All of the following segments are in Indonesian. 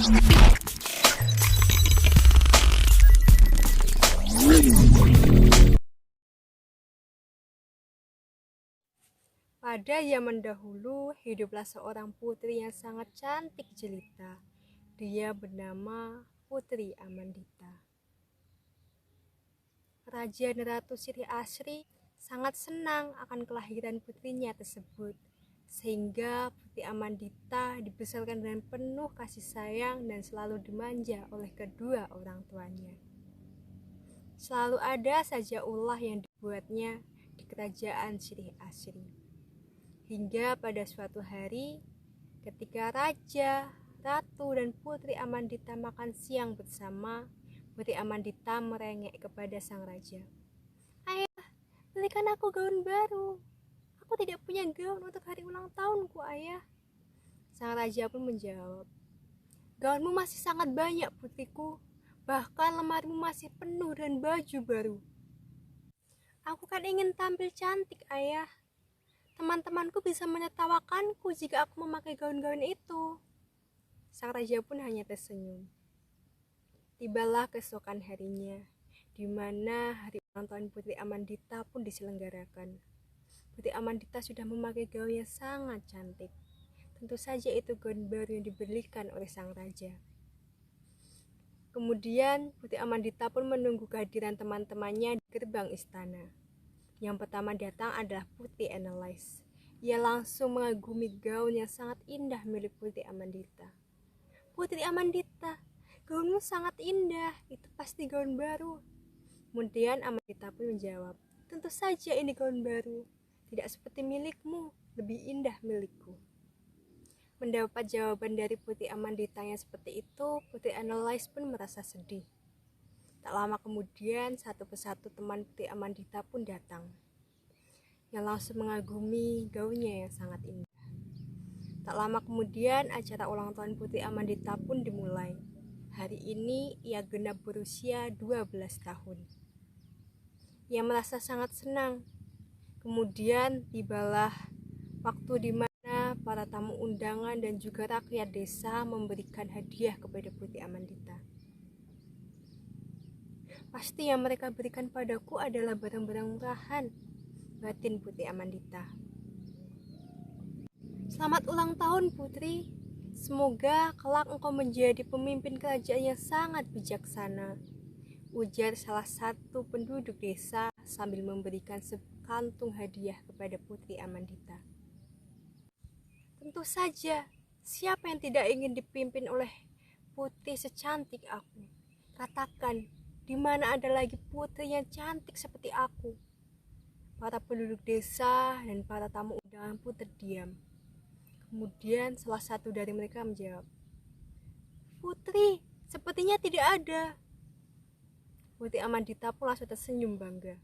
Pada zaman dahulu, hiduplah seorang putri yang sangat cantik jelita. Dia bernama Putri Amandita. Raja dan Ratu Sri Asri sangat senang akan kelahiran putrinya tersebut, sehingga Putri Amandita dibesarkan dengan penuh kasih sayang dan selalu dimanja oleh kedua orang tuanya. Selalu ada saja ulah yang dibuatnya di kerajaan Sri Asri. Hingga pada suatu hari, ketika Raja, Ratu, dan Putri Amandita makan siang bersama, Putri Amandita merengek kepada sang raja. "Ayah, belikan aku gaun baru. Aku tidak punya gaun untuk hari ulang tahunku, ayah." Sang raja pun menjawab, "Gaunmu masih sangat banyak, putriku. Bahkan lemarimu masih penuh dengan baju baru. Aku kan ingin tampil cantik, ayah. Teman-temanku bisa menertawakanku jika aku memakai gaun-gaun itu." Sang raja pun hanya tersenyum. Tibalah keesokan harinya, di mana hari ulang tahun Putri Amandita pun diselenggarakan. Putri Amandita sudah memakai gaun yang sangat cantik. Tentu saja itu gaun baru yang diberikan oleh sang raja. Kemudian Putri Amandita pun menunggu kehadiran teman-temannya di gerbang istana. Yang pertama datang adalah Putri Enelice. Ia langsung mengagumi gaun yang sangat indah milik Putri Amandita. "Putri Amandita, gaunmu sangat indah. Itu pasti gaun baru." Kemudian Amandita pun menjawab, "Tentu saja ini gaun baru. Tidak seperti milikmu, lebih indah milikku." Mendapat jawaban dari Putri Amandita yang seperti itu, Putri Enelice pun merasa sedih. Tak lama kemudian, satu persatu teman Putri Amandita pun datang, yang langsung mengagumi gaunnya yang sangat indah. Tak lama kemudian, acara ulang tahun Putri Amandita pun dimulai. Hari ini ia genap berusia 12 tahun. Ia merasa sangat senang. Kemudian tibalah waktu di mana para tamu undangan dan juga rakyat desa memberikan hadiah kepada Putri Amandita. "Pasti yang mereka berikan padaku adalah barang-barang murahan," batin Putri Amandita. "Selamat ulang tahun, Putri. Semoga kelak engkau menjadi pemimpin kerajaan yang sangat bijaksana," ujar salah satu penduduk desa sambil memberikan sekantung hadiah kepada Putri Amandita. "Tentu saja, siapa yang tidak ingin dipimpin oleh putri secantik aku? Katakan, di mana ada lagi putri yang cantik seperti aku?" Para penduduk desa dan para tamu undangan pun terdiam. Kemudian salah satu dari mereka menjawab, "Putri, sepertinya tidak ada." Putri Amandita pun langsung tersenyum bangga.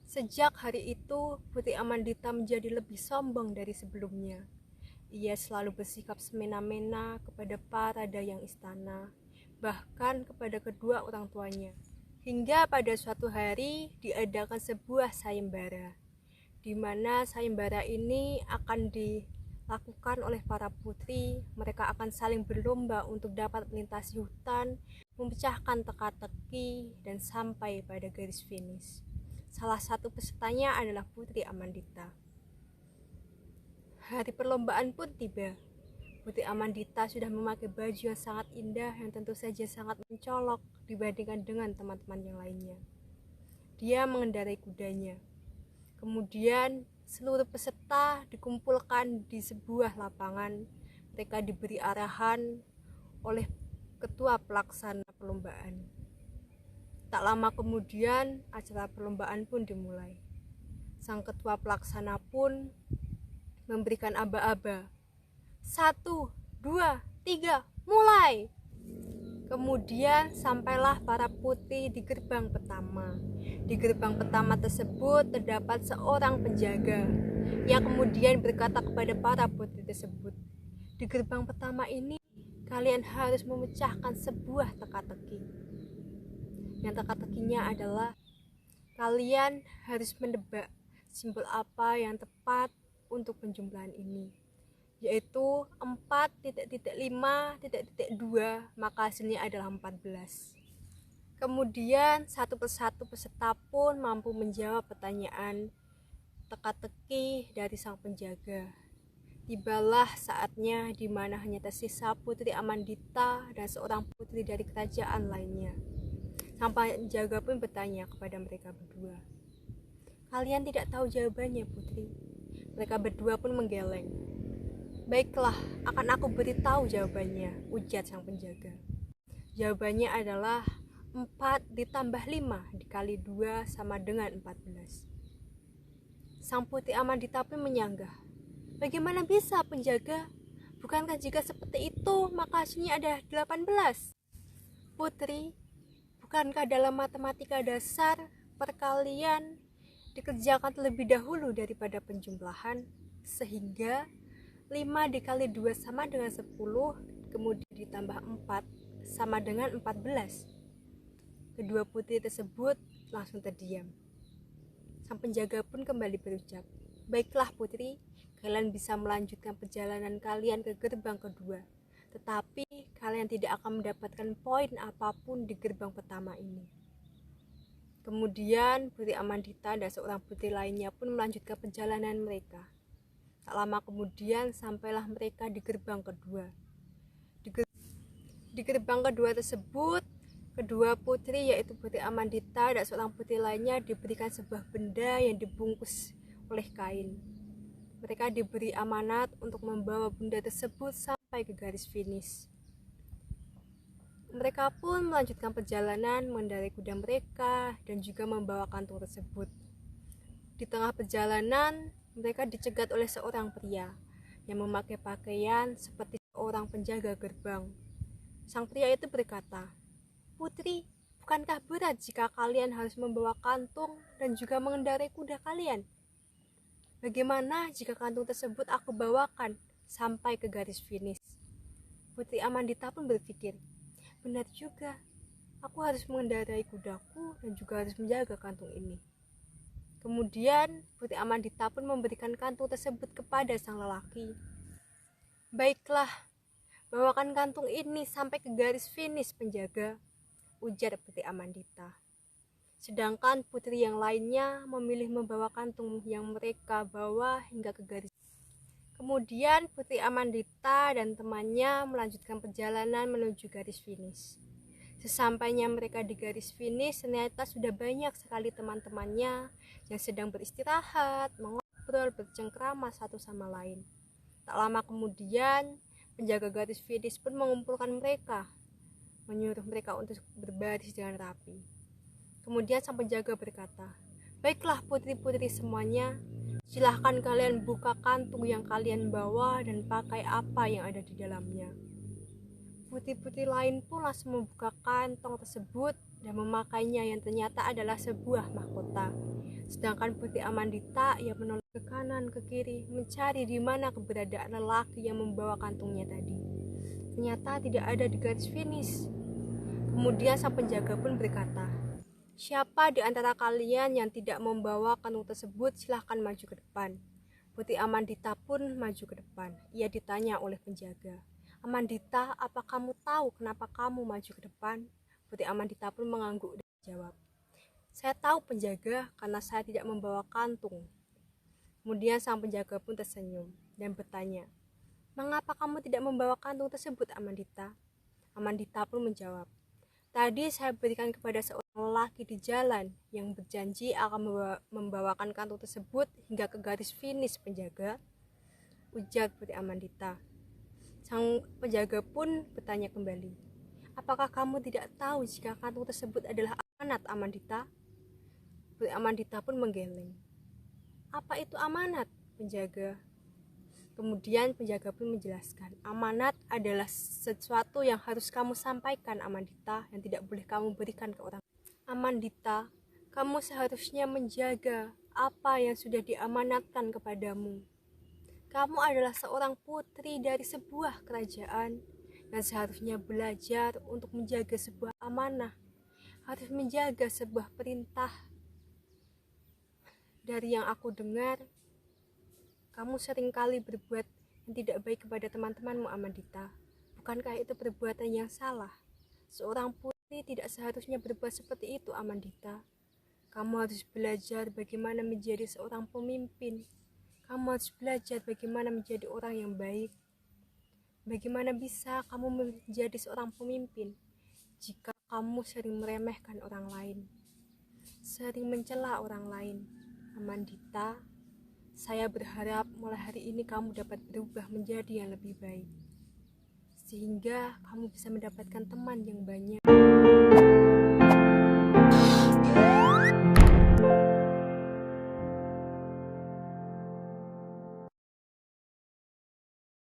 Sejak hari itu, Putri Amandita menjadi lebih sombong dari sebelumnya. Ia selalu bersikap semena-mena kepada para dayang istana, bahkan kepada kedua orang tuanya. Hingga pada suatu hari diadakan sebuah sayembara, di mana sayembara ini akan dilakukan oleh para putri. Mereka akan saling berlomba untuk dapat melintasi hutan, memecahkan teka-teki, dan sampai pada garis finish. Salah satu pesertanya adalah Putri Amandita. Hari perlombaan pun tiba. Putri Amandita sudah memakai baju yang sangat indah yang tentu saja sangat mencolok dibandingkan dengan teman-teman yang lainnya. Dia mengendarai kudanya. Kemudian seluruh peserta dikumpulkan di sebuah lapangan. Mereka diberi arahan oleh ketua pelaksana perlombaan. Tak lama kemudian acara perlombaan pun dimulai. Sang ketua pelaksana pun memberikan aba-aba. 1, 2, 3, mulai! Kemudian sampailah para putri di gerbang pertama. Di gerbang pertama tersebut terdapat seorang penjaga yang kemudian berkata kepada para putri tersebut, "Di gerbang pertama ini kalian harus memecahkan sebuah teka-teki. Yang teka-tekinya adalah kalian harus menebak simbol apa yang tepat untuk penjumlahan ini. yaitu 4.5.2, maka hasilnya adalah 14. Kemudian satu persatu peserta pun mampu menjawab pertanyaan teka-teki dari sang penjaga. Tibalah saatnya di mana hanya tersisa Putri Amandita dan seorang putri dari kerajaan lainnya. Sang penjaga pun bertanya kepada mereka berdua, "Kalian tidak tahu jawabannya, Putri?" Mereka berdua pun menggeleng. "Baiklah, akan aku beritahu jawabannya," ujar sang penjaga. Jawabannya adalah 4 ditambah 5 dikali 2 sama dengan 14. Sang Putri Amandita pun menyanggah, "Bagaimana bisa, penjaga? Bukankah jika seperti itu, maka hasilnya ada 18? Putri, bukankah dalam matematika dasar, perkalian dikerjakan terlebih dahulu daripada penjumlahan, sehingga 5 dikali 2 sama dengan 10, kemudian ditambah 4 sama dengan 14. Kedua putri tersebut langsung terdiam. Sang penjaga pun kembali berucap, "Baiklah Putri, kalian bisa melanjutkan perjalanan kalian ke gerbang kedua. Tetapi kalian tidak akan mendapatkan poin apapun di gerbang pertama ini." Kemudian Putri Amandita dan seorang putri lainnya pun melanjutkan perjalanan mereka. Tak lama kemudian sampailah mereka di gerbang kedua. Di gerbang kedua tersebut, kedua putri yaitu Putri Amandita dan seorang putri lainnya diberikan sebuah benda yang dibungkus oleh kain. Mereka diberi amanat untuk membawa benda tersebut sampai ke garis finish. Mereka pun melanjutkan perjalanan mengendarai kuda mereka dan juga membawa kantung tersebut. Di tengah perjalanan, mereka dicegat oleh seorang pria yang memakai pakaian seperti seorang penjaga gerbang. Sang pria itu berkata, "Putri, bukankah berat jika kalian harus membawa kantung dan juga mengendarai kuda kalian? Bagaimana jika kantung tersebut aku bawakan sampai ke garis finish?" Putri Amandita pun berpikir, "Benar juga, aku harus mengendarai kudaku dan juga harus menjaga kantung ini." Kemudian Putri Amandita pun memberikan kantung tersebut kepada sang lelaki. "Baiklah, bawakan kantung ini sampai ke garis finish, penjaga," ujar Putri Amandita. Sedangkan putri yang lainnya memilih membawa kantung yang mereka bawa hingga ke garis. Kemudian Putri Amandita dan temannya melanjutkan perjalanan menuju garis finish. Sesampainya mereka di garis finish, ternyata sudah banyak sekali teman-temannya yang sedang beristirahat, mengobrol, bercengkrama satu sama lain. Tak lama kemudian, penjaga garis finish pun mengumpulkan mereka, menyuruh mereka untuk berbaris dengan rapi. Kemudian sang penjaga berkata, "Baiklah putri-putri semuanya, silahkan kalian buka kantung yang kalian bawa dan pakai apa yang ada di dalamnya." Putri-putri lain pun langsung membuka kantong tersebut dan memakainya yang ternyata adalah sebuah mahkota. Sedangkan Putri Amandita yang menoleh ke kanan ke kiri mencari di mana keberadaan lelaki yang membawa kantungnya tadi. Ternyata tidak ada di garis finish. Kemudian sang penjaga pun berkata, "Siapa di antara kalian yang tidak membawa kantung tersebut silahkan maju ke depan." Putri Amandita pun maju ke depan. Ia ditanya oleh penjaga, "Amandita, apa kamu tahu kenapa kamu maju ke depan?" Putri Amandita pun mengangguk dan menjawab, "Saya tahu penjaga, karena saya tidak membawa kantung." Kemudian sang penjaga pun tersenyum dan bertanya, "Mengapa kamu tidak membawa kantung tersebut, Amandita?" Amandita pun menjawab, "Tadi saya berikan kepada seorang lelaki di jalan yang berjanji akan membawakan kantung tersebut hingga ke garis finish, penjaga," ujar Putri Amandita. Sang penjaga pun bertanya kembali, "Apakah kamu tidak tahu jika kantung tersebut adalah amanat, Amandita?" Putri Amandita pun menggeleng. "Apa itu amanat, penjaga?" Kemudian penjaga pun menjelaskan, "Amanat adalah sesuatu yang harus kamu sampaikan, Amandita, yang tidak boleh kamu berikan ke orang. Amandita, kamu seharusnya menjaga apa yang sudah diamanatkan kepadamu. Kamu adalah seorang putri dari sebuah kerajaan yang seharusnya belajar untuk menjaga sebuah amanah, harus menjaga sebuah perintah. Dari yang aku dengar, kamu seringkali berbuat yang tidak baik kepada teman-temanmu, Amandita. Bukankah itu perbuatan yang salah? Seorang putri tidak seharusnya berbuat seperti itu, Amandita. Kamu harus belajar bagaimana menjadi seorang pemimpin. Kamu harus belajar bagaimana menjadi orang yang baik. Bagaimana bisa kamu menjadi seorang pemimpin jika kamu sering meremehkan orang lain, sering mencela orang lain? Amandita, saya berharap mulai hari ini kamu dapat berubah menjadi yang lebih baik, sehingga kamu bisa mendapatkan teman yang banyak.